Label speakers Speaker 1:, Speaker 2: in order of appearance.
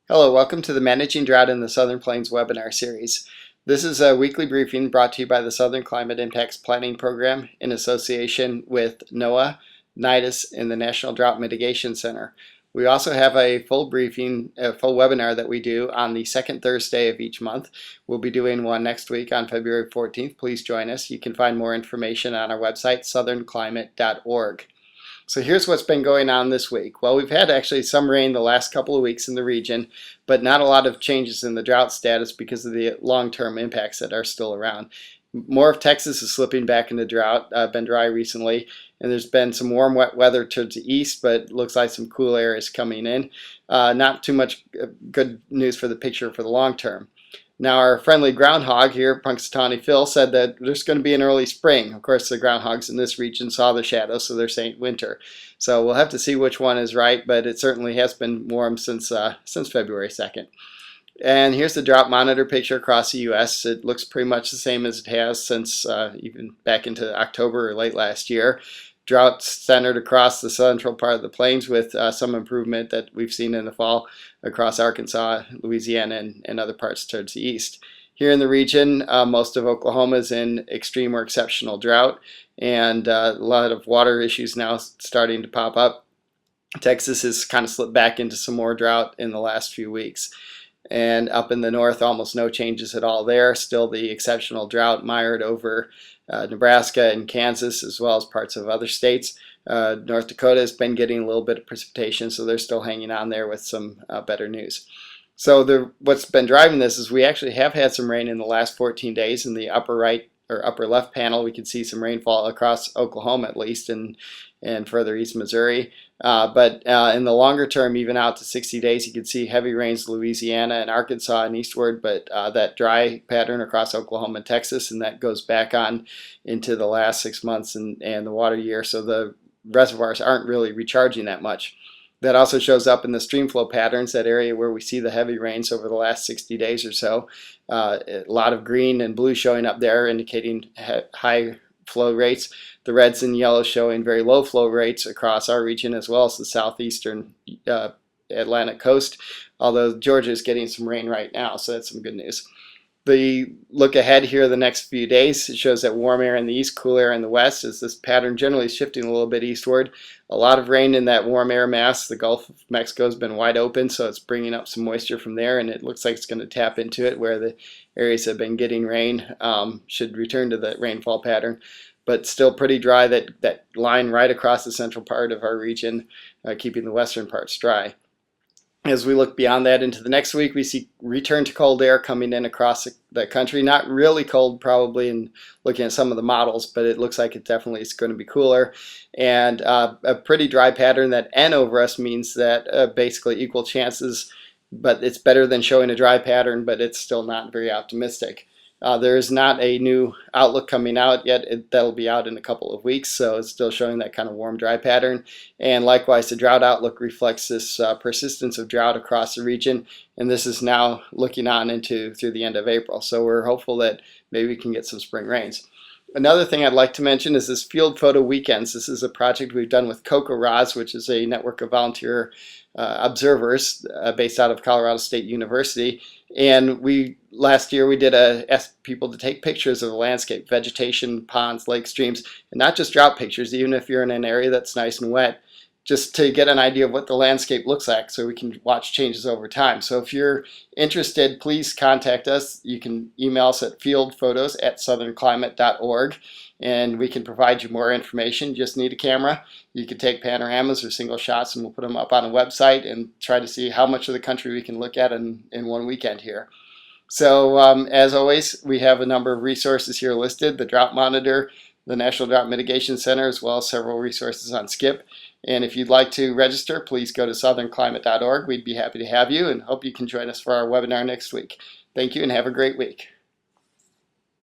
Speaker 1: Hello, welcome to the Managing Drought in the Southern Plains webinar series. This is a weekly briefing brought to you by the Southern Climate Impacts Planning Program in association with NOAA, NIDIS, and the National Drought Mitigation Center. We also have a full webinar that we do on the second Thursday of each month. We'll be doing one next week on February 14th. Please join us. You can find more information on our website, southernclimate.org. So here's what's been going on this week. Well, we've had actually some rain the last couple of weeks in the region, but not a lot of changes in the drought status because of the long-term impacts that are still around. More of Texas is slipping back into drought, been dry recently, and there's been some warm, wet weather towards the east, but looks like some cool air is coming in. Not too much good news for the picture for the long term. Now, our friendly groundhog here, Punxsutawney Phil, said that there's going to be an early spring. Of course, the groundhogs in this region saw the shadow, so they're saying winter. So we'll have to see which one is right, but it certainly has been warm since February 2nd. And here's the drought monitor picture across the U.S. It looks pretty much the same as it has since even back into October or late last year. Drought centered across the central part of the plains with some improvement that we've seen in the fall across Arkansas, Louisiana, and other parts towards the east. Here in the region, most of Oklahoma is in extreme or exceptional drought, and a lot of water issues now starting to pop up. Texas has kind of slipped back into some more drought in the last few weeks. And up in the north, almost no changes at all there. Still the exceptional drought mired over Nebraska and Kansas, as well as parts of other states. North Dakota has been getting a little bit of precipitation, so they're still hanging on there with some better news. So what's been driving this is we actually have had some rain in the last 14 days. In the upper right or upper left panel, we can see some rainfall across Oklahoma at least, and further east Missouri. But in the longer term, even out to 60 days, you can see heavy rains in Louisiana and Arkansas and eastward, but that dry pattern across Oklahoma and Texas, and that goes back on into the last 6 months and the water year, so the reservoirs aren't really recharging that much. That also shows up in the stream flow patterns, that area where we see the heavy rains over the last 60 days or so. A lot of green and blue showing up there, indicating high flow rates. The reds and yellows showing very low flow rates across our region, as well as the southeastern Atlantic coast, although Georgia is getting some rain right now, so that's some good news. The look ahead here the next few days, it shows that warm air in the east, cool air in the west, as this pattern generally shifting a little bit eastward. A lot of rain in that warm air mass. The Gulf of Mexico has been wide open, so it's bringing up some moisture from there, and it looks like it's going to tap into it, where the areas that have been getting rain should return to the rainfall pattern. But still pretty dry, that line right across the central part of our region, keeping the western parts dry. As we look beyond that into the next week, we see return to cold air coming in across the country. Not really cold probably in looking at some of the models, but it looks like it definitely is going to be cooler. And a pretty dry pattern. That N over us means that basically equal chances, but it's better than showing a dry pattern, but it's still not very optimistic. There is not a new outlook coming out yet. That'll be out in a couple of weeks, so it's still showing that kind of warm, dry pattern. And likewise, the drought outlook reflects this persistence of drought across the region, and this is now looking on through the end of April. So we're hopeful that maybe we can get some spring rains. Another thing I'd like to mention is this Field Photo Weekends. This is a project we've done with CocoRoz, which is a network of volunteer observers based out of Colorado State University. And last year we asked people to take pictures of the landscape, vegetation, ponds, lakes, streams, and not just drought pictures, even if you're in an area that's nice and wet, just to get an idea of what the landscape looks like so we can watch changes over time. So if you're interested, please contact us. You can email us at fieldphotos@southernclimate.org, and we can provide you more information. You just need a camera. You can take panoramas or single shots, and we'll put them up on a website and try to see how much of the country we can look at in one weekend here. So as always, we have a number of resources here listed: the Drought Monitor, the National Drought Mitigation Center, as well as several resources on SCIP. And if you'd like to register, please go to southernclimate.org. We'd be happy to have you, and hope you can join us for our webinar next week. Thank you and have a great week.